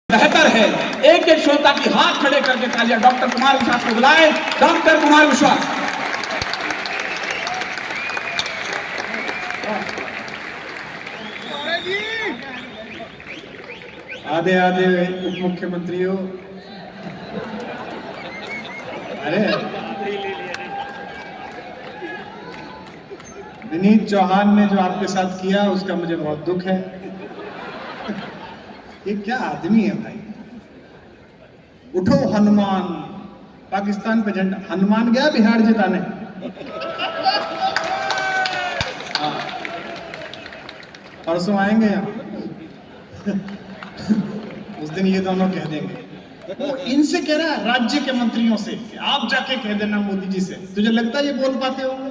बेहतर है एक एक श्रोता की हाथ खड़े करके तालियां डॉक्टर कुमार विश्वास को बुलाएं। डॉक्टर कुमार विश्वास। आधे आधे उप मुख्यमंत्रियों, अरे विनीत चौहान ने जो आपके साथ किया उसका मुझे बहुत दुख है। ये क्या आदमी है भाई। उठो हनुमान, पाकिस्तान पे झंडा, हनुमान गया बिहार जिताने। परसों आएंगे यहाँ, उस दिन ये दोनों कह देंगे। वो इनसे कह रहा है, राज्य के मंत्रियों से, आप जाके कह देना मोदी जी से। तुझे लगता है ये बोल पाते होंगे?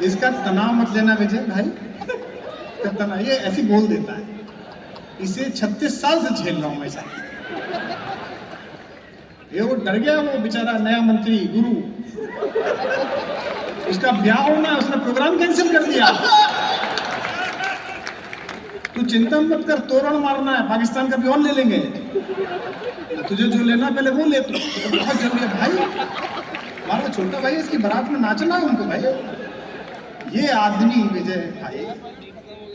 इसका तनाव मत लेना विजय भाई, तनाव ये ऐसी बोल देता है। इसे 36 साल से झेल रहा हूं मैं साथ। ये वो डर गया, वो बेचारा नया मंत्री गुरु, उसका ब्याह होना, उसने प्रोग्राम कैंसिल कर दिया। तू चिंता मत कर, तोरण मारना है, पाकिस्तान का भी और ले लेंगे। तुझे जो लेना पहले वो ले, तो बहुत जल्दी है भाई। हमारा छोटा भाई, इसकी बारात में नाचना है उनको भाई। ये आदमी विजय भाई,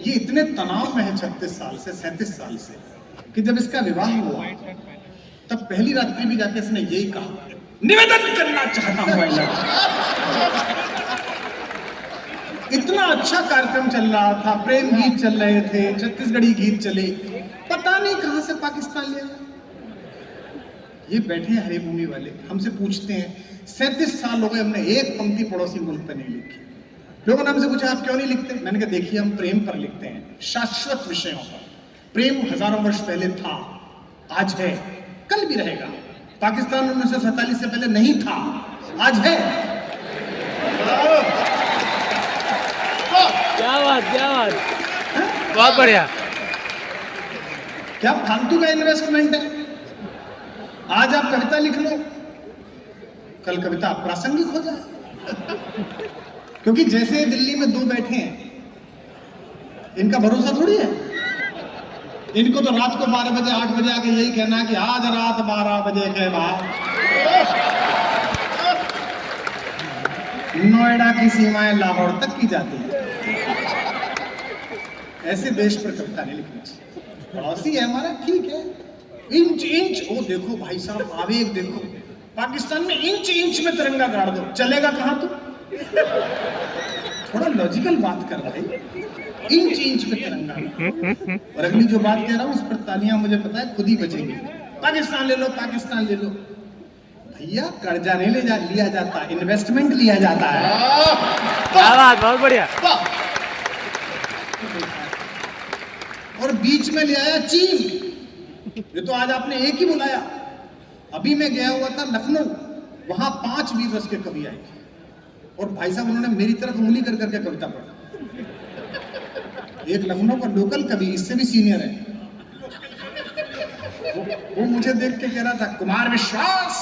ये इतने तनाव में है 36 साल से, 37 साल से, कि जब इसका विवाह हुआ तब पहली रात्रि भी जाके इसने यही कहा, निवेदन करना चाहता हूं। इतना अच्छा कार्यक्रम चल रहा था, प्रेम गीत चल रहे थे, छत्तीसगढ़ी गीत चले, पता नहीं कहां से पाकिस्तान लिया। ये बैठे हैं हरिभूमि वाले, हमसे पूछते हैं 37 साल हो गए हमने एक पंक्ति पड़ोसी मुल्क पर नहीं लिखी। लोगों ने हमसे पूछा आप क्यों नहीं लिखते? मैंने कहा देखिए, हम प्रेम पर लिखते हैं, शाश्वत विषयों पर। प्रेम हजारों वर्ष पहले था, आज है, कल भी रहेगा। पाकिस्तान 1947 से पहले नहीं था, आज है। क्या बात, क्या बात, बहुत बढ़िया। क्या फालतू का इन्वेस्टमेंट है? आज आप कविता लिख लो, कल कविता अप्रासंगिक हो जाए। क्योंकि जैसे दिल्ली में दो बैठे हैं, इनका भरोसा थोड़ी है। इनको तो रात को 12 बजे 8 बजे आके यही कहना है कि आज रात 12 बजे के बाद नोएडा की सीमाएं लाहौर तक की जाती है। ऐसे देश पर कविता नहीं लिखनी चाहिए। पड़ोसी है हमारा, ठीक है, इंच इंच, ओ देखो भाई साहब, आवेग देखो, पाकिस्तान में इंच इंच में तिरंगा गाड़ दो, चलेगा कहां? तू थोड़ा लॉजिकल बात कर भाई, इंच इंच पे तिरंगा। और अगली जो बात कह रहा हूं उस पर तालियां मुझे पता है खुद ही बजेंगी। पाकिस्तान ले लो, पाकिस्तान ले लो। भैया कर्जा नहीं लिया जाता, इन्वेस्टमेंट लिया जाता है। क्या बात, बहुत बढ़िया। और बीच में ले आया चीन। ये तो आज आपने एक ही बुलाया। अभी मैं गया हुआ था लखनऊ, वहां 5 वीर रस के कवि आए और भाई साहब उन्होंने मेरी तरफ उंगली कर करके कविता पढ़ा। एक लखनऊ का लोकल कवि, इससे भी सीनियर है, वो मुझे देख के कह रहा था, कुमार विश्वास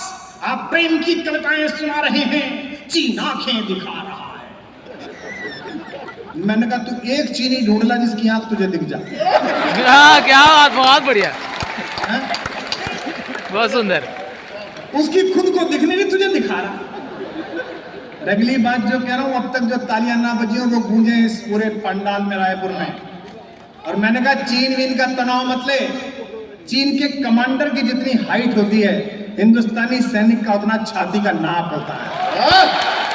आप प्रेम की कविताएं सुना रहे हैं, चीन आंखें दिखा रहा है। मैंने कहा तू एक चीनी ढूंढ ला जिसकी आंख तुझे दिख जाए। क्या बात, बहुत बढ़िया, बहुत सुंदर। उसकी खुद को दिखने नहीं, तुझे दिखा रहा। अगली बात जो कह रहा हूं, अब तक जो तालियां ना बजी हो वो गूंजे इस पूरे पंडाल में, रायपुर में। और मैंने कहा चीन वीन का तनाव मत ले, चीन के कमांडर की जितनी हाइट होती है, हिंदुस्तानी सैनिक का उतना छाती का नाप होता है।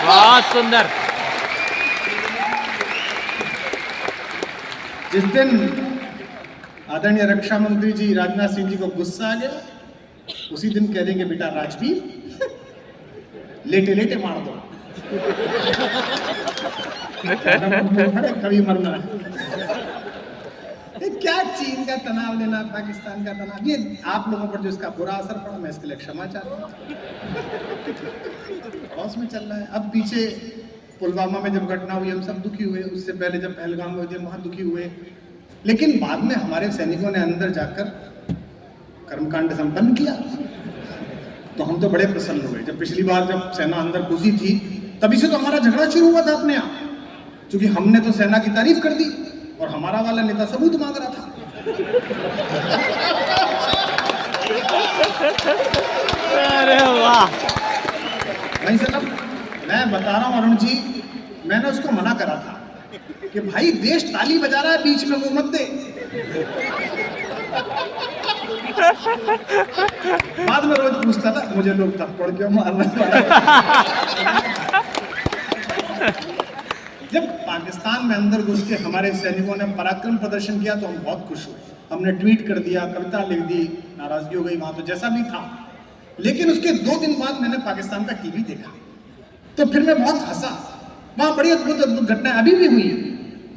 बहुत सुंदर। जिस दिन आदरणीय रक्षा मंत्री जी राजनाथ सिंह जी को गुस्सा आ गया, उसी दिन कह देंगे बेटा राजवीर लेटे लेटे मार दो। कभी मरना है। क्या चीन का तनाव लेना, पाकिस्तान का तनाव, ये आप लोगों पर जो इसका बुरा असर पड़ा, मैं इसके लिए क्षमा चाहता हूँ। पड़ोस में चल रहा है। अब पीछे पुलवामा में जब घटना हुई हम सब दुखी हुए, उससे पहले जब पहलगाम हुए थे वहां दुखी हुए, लेकिन बाद में हमारे सैनिकों ने अंदर जाकर कर्मकांड संपन्न किया, तो हम तो बड़े प्रसन्न हुए। जब पिछली बार जब सेना अंदर घुसी थी तभी से तो हमारा झगड़ा शुरू हुआ था अपने यहाँ, क्योंकि हमने तो सेना की तारीफ कर दी और हमारा वाला नेता सबूत मांग रहा था। अरे वाह। नहीं साहब, मैं बता रहा हूँ अरुण जी, मैंने उसको मना करा था कि भाई देश ताली बजा रहा है, बीच में मुंह मत दे। बाद में रोज पूछता था मुझे लोग थप्पड़ क्यों मार रहे हैं। जब पाकिस्तान में अंदर घुस के हमारे सैनिकों ने पराक्रम प्रदर्शन किया तो हम बहुत खुश हुए, हमने ट्वीट कर दिया, कविता लिख दी, नाराजगी हो गई वहां तो जैसा भी था। लेकिन उसके 2 दिन बाद मैंने पाकिस्तान का टीवी देखा तो फिर मैं बहुत हंसा। वहां बड़ी अद्भुत अद्भुत घटनाएं अभी भी हुई है।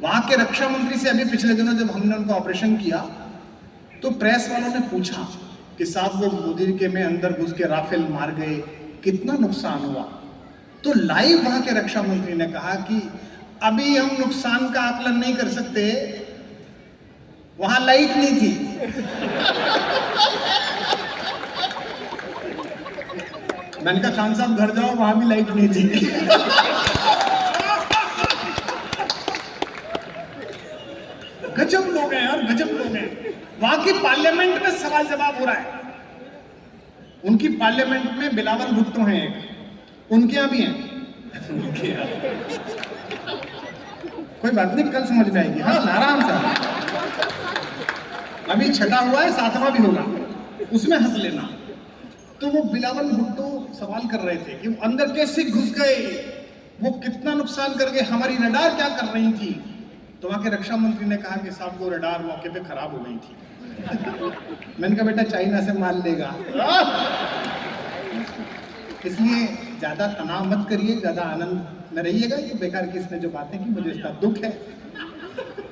वहां के रक्षा मंत्री से अभी पिछले दिनों जब हमने उनका ऑपरेशन किया तो प्रेस वालों ने पूछा कि साहब वो मोदी के में अंदर घुस के राफेल मार गए, कितना नुकसान हुआ? तो लाइव वहां के रक्षा मंत्री ने कहा कि अभी हम नुकसान का आकलन नहीं कर सकते, वहां लाइट नहीं थी। मैंने कहा खान साहब घर जाओ, वहां भी लाइट नहीं थी। गजब लोग हैं यार, गजब लोग हैं। वहां की पार्लियामेंट में सवाल जवाब हो रहा है। उनकी पार्लियामेंट में बिलावल भुट्टो हैं एक, उनके यहां भी हैं। कोई बात नहीं, कल समझ में आएगी, हंसना आराम से। अभी छठा हुआ है, 7वां भी होगा, उसमें हंस लेना। तो वो बिलावल भुट्टो सवाल कर रहे थे कि वो अंदर कैसे घुस गए, वो कितना नुकसान कर गए, हमारी रडार क्या कर रही थी। तो वहां के रक्षा मंत्री ने कहा कि साहब वो रडार मौके पे खराब हो गई थी। मैंने कहा बेटा चाइना से माल लेगा। इसलिए ज्यादा तनाव मत करिए, ज्यादा आनंद में रहिएगा। ये बेकार की इसने जो बातें की, मुझे इसका दुख है।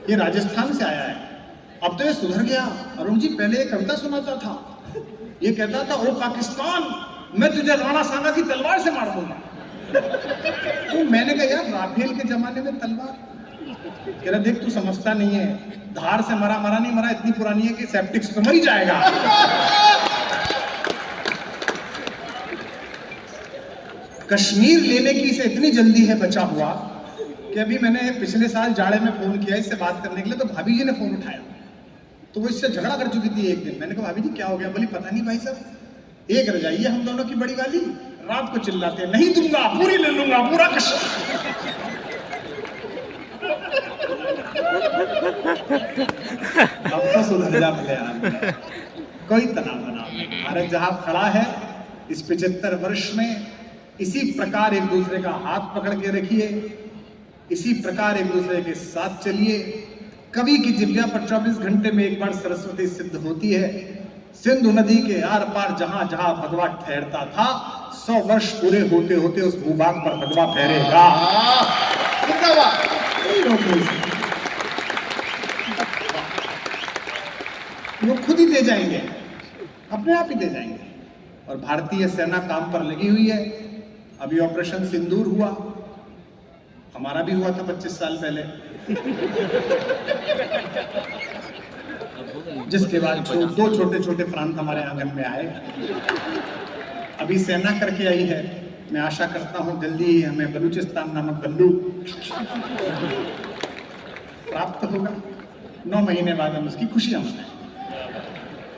ये राजस्थान से आया है, अब तो ये सुधर गया। अरुण जी पहले ये कविता सुनाता था, ये कहता था ओ पाकिस्तान मैं तुझे राणा सांगा की तलवार से मार दूंगा। तो मैंने कहा यार राफेल के जमाने में तलवार, कह रहा देख तू समझता नहीं है, धार से मरा मरा नहीं मरा, इतनी पुरानी है कि सेप्टिक से तो मर ही जाएगा। कश्मीर लेने की इसे इतनी जल्दी है बचा हुआ कि अभी मैंने पिछले साल जाड़े में फोन किया इससे बात करने के लिए, तो भाभी जी ने फोन उठाया तो वो इससे झगड़ा कर चुकी थी एक दिन। मैंने कहा भाभी जी क्या हो गया? बोली पता नहीं भाई साहब, एक रजाई है हम दोनों की बड़ी वाली, रात को चिल्लाते हैं नहीं दूंगा, पूरी ले लूंगा, पूरा कश्मीर। अब तो सुधर जा भले यार, कोई तनाव बना। भारत जहां खड़ा है इस 75 वर्ष में, इसी प्रकार एक दूसरे का हाथ पकड़ के रखिए, इसी प्रकार एक दूसरे के साथ चलिए। कवि की जिभ्या पर 24 घंटे में एक बार सरस्वती सिद्ध होती है। सिंधु नदी के आर पार जहां जहां भगवा ठहरता था, 100 वर्ष पूरे होते होते उस भूभाग पर भगवा ठहरेगा। वो खुद ही दे जाएंगे, अपने आप ही दे जाएंगे। और भारतीय सेना काम पर लगी हुई है। अभी ऑपरेशन सिंदूर हुआ, हमारा भी हुआ था 25 साल पहले, जिसके बाद 2 छोटे छोटे प्रांत हमारे आंगन में आए। अभी सेना करके आई है, मैं आशा करता हूं जल्दी ही हमें बलूचिस्तान नामक बल्लू प्राप्त होगा। 9 महीने बाद हम उसकी खुशियां मनाएं।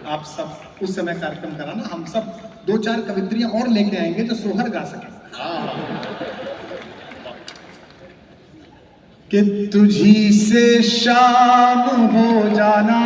आप सब उस समय कार्यक्रम कराना, हम सब 2-4 कवित्रियां और लेके आएंगे जो सोहर गा सके। कि तुझी से शाम हो जाना